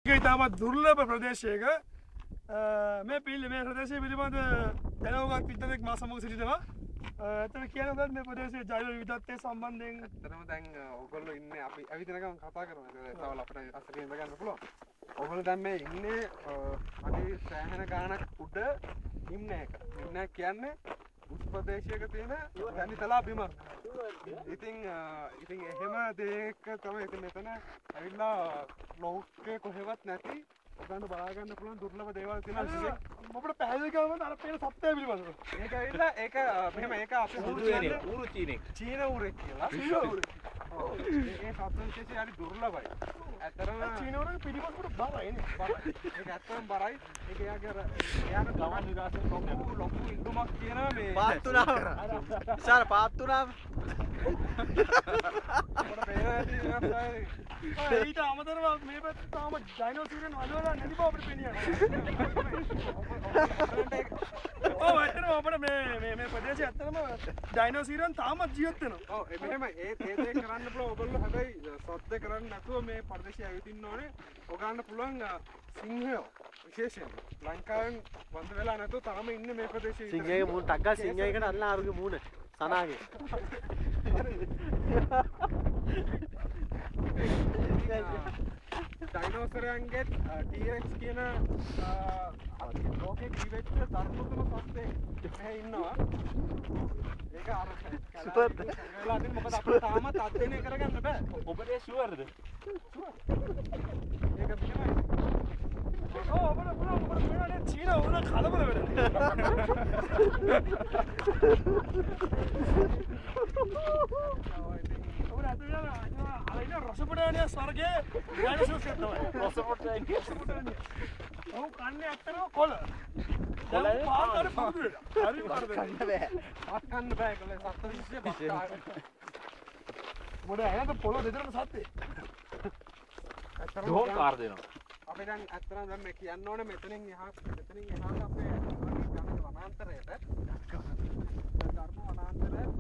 ඉතාමත් දුර්ලභ ප්‍රදේශයක මේ ප්‍රදේශය පිළිබඳ දැනුවත් පිටතෙක් මා සමග සිටිනවා. ඇත්තට කියනකොට මේ ප්‍රදේශයේ ජෛව විවිධත්වය සම්බන්ධයෙන් ඇත්තටම දැන් ඔයගොල්ලෝ ඉන්නේ අපි ඇවිදින ගමන් කතා කරනවා. ඒක තවල අපිට අසලින් ඉඳ ගන්න පුළුවන්. ඔයගොල්ලෝ දැන් මේ ඉන්නේ අඩි සෑහෙන ගාණක් උඩ නිම්නයක. නිම්නය කියන්නේ උස් ප්‍රදේශයක තියෙන දැනිතලා බිම. ඉතින් එහෙම දෙයක තමයි ඉතින් මෙතන ඇවිල්ලා ලෝකේ කොහෙවත් නැති ඔයගොල්ලෝ බලා ගන්න පුළුවන් දුර්ලභ දේවල් තියෙනවා විශේෂයෙන්. අපිට පැහැදිලි කරනවා අර පේන සත්‍යය පිළිබඳව. ඒක ඇවිල්ලා ඒක මෙහෙම ඒක අපි ඌරු චීන ඌරෙක් කියලා. චීන ඌරෙක්. ඔව්. ඒ සත්ත්ව විශේෂය හරි දුර්ලභයි. ඇත්තටම චීන ඌරෙක් පිටිපස්සට බරයි නේ. බරයි. ඒක ඇත්තටම බරයි. ඒක එයාගේ අර එයාගේ ගමන් විලාසයෙන් ලොකු ඉදුමක් කියනවා මේ පාත් තුනම. ඉස්සර පාත් තුනම. ඊට අමතරව මේ පැත්තේ තාම ඩයිනෝසරයන් වලවලා නැති බව අපිට පේනවා. ඔව් ඇත්තටම අපිට මේ ප්‍රදේශයේ ඇත්තටම ඩයිනෝසරයන් තාමත් ජීවත් වෙනවා. ඔව් මෙහෙම ඒ දේ කරන්න පුළුවන් ඔයගොල්ලෝ හැබැයි සද්ද කරන්නේ නැතුව මේ ප්‍රදේශය ඇවිදින්න ඕනේ. ඔයගන්න පුළුවන් සිංහයෝ විශේෂයෙන් ලංකාවෙන් වන්ද වෙලා නැතුව තාම ඉන්නේ මේ ප්‍රදේශයේ. සිංහයේ මූණ ටග්ගා සිංහයකට අල්ලා ආරුගේ මූණ සනාගේ. ඩයිනෝසරයන්ගේ T-Rex කියන ලෝකේ ජීවිත ධර්මතුම සත්ත්වෙක් මෙහෙ ඉන්නවා. ඒක අර සුපර් වෙලා තියෙන මොකද අපිට තාමත් අධ්‍යයනය කරගන්න බෑ. ඔබට ෂුවර්ද? ඒක මෙහෙමයි. ඔව් අපිට පුළුවන් චීන ඌර කලබල වෙනවා. රසපටානිය ස්වර්ගයේ ඩයිනෝසර්ස් තමයි. රසපටානිය. ඔව් කන්නේ ඇත්තටම කොළ. කොළ පාතර පුදුර. හරි පාතර. කන්න බෑ. කන්න බෑ කොල්ලේ සත්ත්ව විශ්ේ බක්කාර. මොඩ ඇනද පොළොව දෙතරම සත්ත්වේ. දෝල් කාර් දෙනවා. අපි දැන් ඇත්තටම දැන් මේ කියන්න ඕනේ මෙතනින් එහාට අපේ ගමේ වනාන්තරයට ධර්ම වනාන්තරය එන්න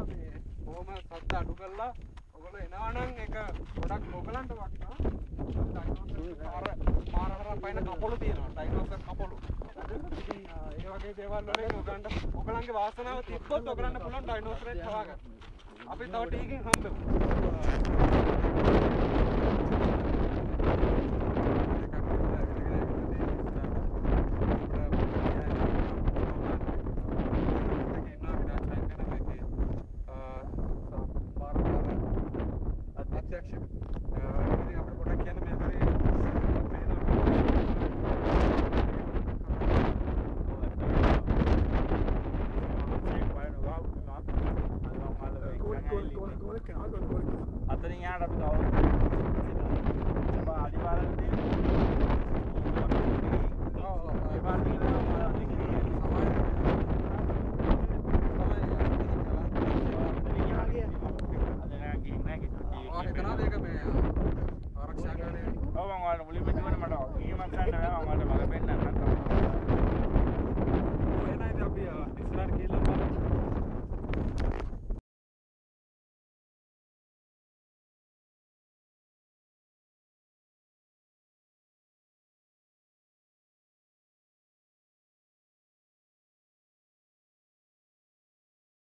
මේ කොහොම සද්ද අඩු කරලා ඔයගොල්ලෝ එනවා නම් ඒක ගොඩක් ඔයගලන්ට වටිනවා. ඩයිනෝසර් පාරවල් පයින් කපොළු තියෙනවා. ඩයිනෝසර් කපොළු. ඉතින් ඒ වගේ දේවල් වලින් ඔයගලන්ගේ වාසනාව තිබ්බොත් ඔයගලන්ට පුළුවන් ඩයිනෝසර් එක හොයාගන්න. අපි තව ටිකකින් හම්බෙමු. අතරින් යාට අපි තව අනිවාර්යයෙන් ආරක්ෂා කරන්නේ. ඔව් මම ඔයාලට මුලින්ම කිව්වනේ මට ඊමත් ගන්න බෑ මම